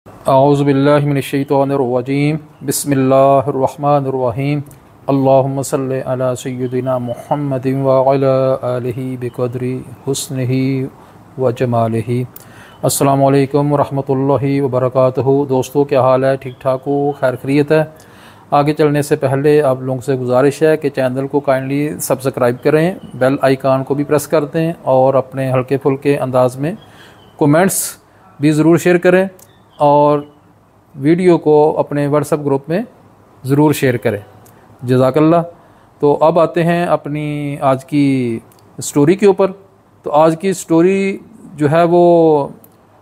औज़ुबिल्लाहि मिनश्शैतानिर्रजीम बिस्मिल्लाहिर्रहमानिर्रहीम अल्लाहुम्मा सल्लि अला सय्यिदिना मुहम्मदिन व अला आलिहि बिक़द्रि हुस्निहि व जमालिहि। अस्सलामु अलैकुम व रहमतुल्लाहि व बरकातुहू। दोस्तों, क्या हाल है? ठीक ठाक हो? खैर खैरियत है? आगे चलने से पहले आप लोगों से गुजारिश है कि चैनल को काइंडली सब्सक्राइब करें, बेल आइकान को भी प्रेस कर दें और अपने हल्के फुल्के अंदाज में कमेंट्स भी ज़रूर शेयर करें और वीडियो को अपने व्हाट्सएप ग्रुप में ज़रूर शेयर करें। जज़ाकल्लाह। तो अब आते हैं अपनी आज की स्टोरी के ऊपर। तो आज की स्टोरी जो है वो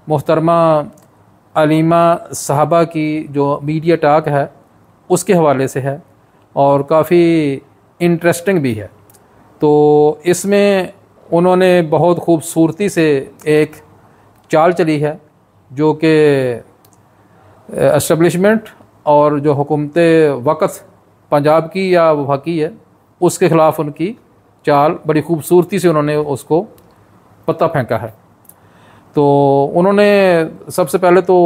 मोहतरमा अलीमा साहबा की जो मीडिया टॉक है उसके हवाले से है और काफ़ी इंटरेस्टिंग भी है। तो इसमें उन्होंने बहुत खूबसूरती से एक चाल चली है जो कि एस्टेब्लिशमेंट और जो हुकूमत वक़्त पंजाब की या वफाकी है उसके ख़िलाफ़ उनकी चाल बड़ी खूबसूरती से उन्होंने उसको पत्ता फेंका है। तो उन्होंने सबसे पहले तो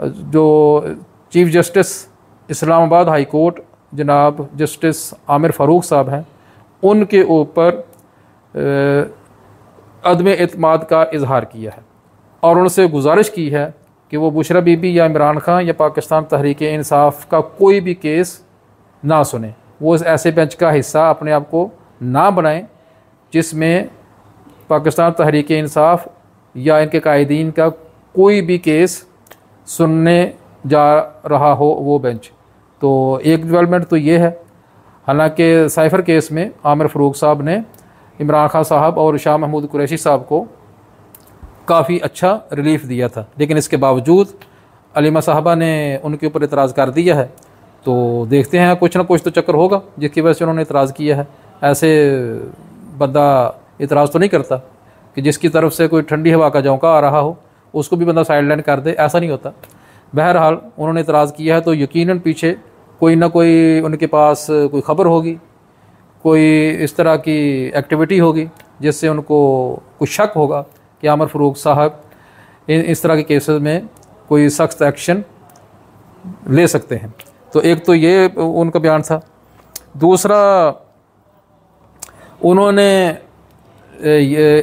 जो chief justice Islamabad high court जनाब जस्टिस आमिर फ़ारूक साहब हैं उनके ऊपर अदम एतमाद का इजहार किया है और उनसे गुजारिश की है कि वो बुशरा बीबी या इमरान खान या पाकिस्तान तहरीक इंसाफ का कोई भी केस ना सुने, वो ऐसे बेंच का हिस्सा अपने आप को ना बनाएं जिसमें पाकिस्तान तहरीक इंसाफ या इनके कायदीन का कोई भी केस सुनने जा रहा हो वो बेंच। तो एक डेवलपमेंट तो ये है। हालांकि साइफ़र केस में आमिर फ़ारूक साहब ने इमरान खान साहब और शाह महमूद कुरैशी साहब को काफ़ी अच्छा रिलीफ दिया था, लेकिन इसके बावजूद अलीमा साहबा ने उनके ऊपर इतराज़ कर दिया है। तो देखते हैं कुछ ना कुछ तो चक्कर होगा जिसकी वजह से उन्होंने इतराज़ किया है। ऐसे बंदा इतराज़ तो नहीं करता कि जिसकी तरफ से कोई ठंडी हवा का झोंका आ रहा हो उसको भी बंदा साइडलाइन कर दे, ऐसा नहीं होता। बहरहाल उन्होंने इतराज़ किया है तो यकीनन पीछे कोई ना कोई उनके पास कोई ख़बर होगी, कोई इस तरह की एक्टिविटी होगी जिससे उनको कुछ शक होगा कि आमिर फ़ारूक साहब इस तरह के केसेस में कोई सख्त एक्शन ले सकते हैं। तो एक तो ये उनका बयान था। दूसरा, उन्होंने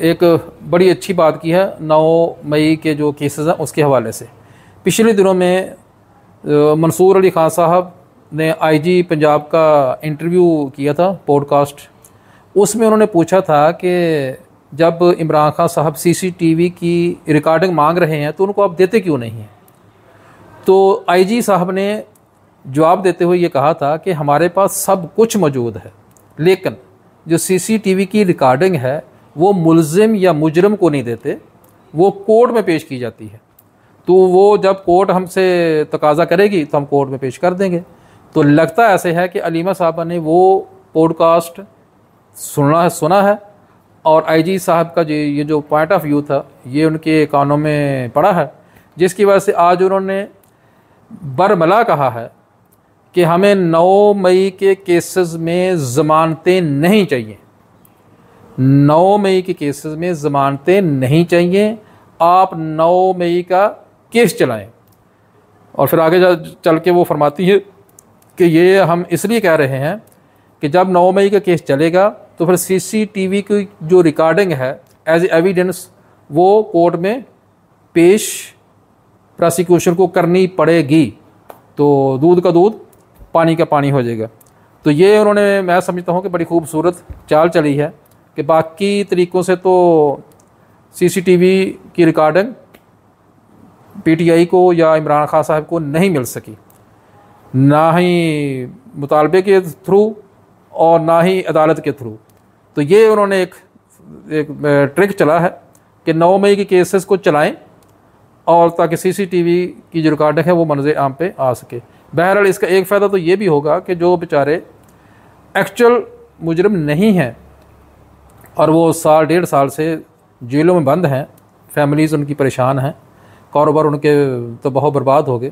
एक बड़ी अच्छी बात की है 9 मई के जो केसेस हैं उसके हवाले से। पिछले दिनों में मंसूर अली ख़ान साहब ने आईजी पंजाब का इंटरव्यू किया था पॉडकास्ट। उसमें उन्होंने पूछा था कि जब इमरान खान साहब सीसीटीवी की रिकॉर्डिंग मांग रहे हैं तो उनको आप देते क्यों नहीं हैं। तो आईजी साहब ने जवाब देते हुए ये कहा था कि हमारे पास सब कुछ मौजूद है, लेकिन जो सीसीटीवी की रिकॉर्डिंग है वो मुल्ज़िम या मुजरम को नहीं देते, वो कोर्ट में पेश की जाती है। तो वो जब कोर्ट हमसे तकाजा करेगी तो हम कोर्ट में पेश कर देंगे। तो लगता ऐसे है कि अलीमा साहबा ने वो पॉडकास्ट सुना है और आईजी साहब का ये जो पॉइंट ऑफ व्यू था ये उनके कानों में पड़ा है, जिसकी वजह से आज उन्होंने बरमला कहा है कि हमें 9 मई के केसेस में ज़मानतें नहीं चाहिए। 9 मई के केसेस में ज़मानतें नहीं चाहिए, आप 9 मई का केस चलाएं। और फिर आगे चल के वो फरमाती है कि ये हम इसलिए कह रहे हैं कि जब 9 मई का केस चलेगा तो फिर सीसीटीवी की जो रिकॉर्डिंग है एज एविडेंस वो कोर्ट में पेश प्रोसिक्यूशन को करनी पड़ेगी। तो दूध का दूध पानी का पानी हो जाएगा। तो ये उन्होंने, मैं समझता हूँ कि बड़ी खूबसूरत चाल चली है कि बाकी तरीक़ों से तो सीसीटीवी की रिकॉर्डिंग पीटीआई को या इमरान खान साहब को नहीं मिल सकी, ना ही मुतालबे के थ्रू और ना ही अदालत के थ्रू। तो ये उन्होंने एक ट्रिक चला है कि 9 मई के केसेस को चलाएं और ताकि सीसीटीवी की जो रिकॉर्डिंग है वो मंज़र आम पे आ सके। बहरहाल इसका एक फ़ायदा तो ये भी होगा कि जो बेचारे एक्चुअल मुजरिम नहीं हैं और वो साल 1.5 साल से जेलों में बंद हैं, फैमिलीज़ उनकी परेशान हैं, कारोबार उनके तो बहुत बर्बाद हो गए,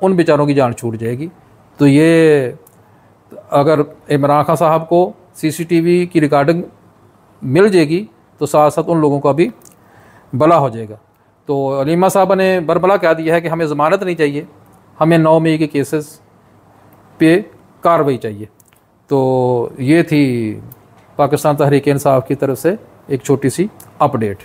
उन बेचारों की जान छूट जाएगी। तो ये अगर इमरान खान साहब को सीसीटीवी की रिकॉर्डिंग मिल जाएगी तो साथ साथ उन लोगों का भी भला हो जाएगा। तो अलीमा साहबा ने बरबला कह दिया है कि हमें ज़मानत नहीं चाहिए, हमें 9 मई के केसेस पे कार्रवाई चाहिए। तो ये थी पाकिस्तान तहरीक इंसाफ की तरफ से एक छोटी सी अपडेट।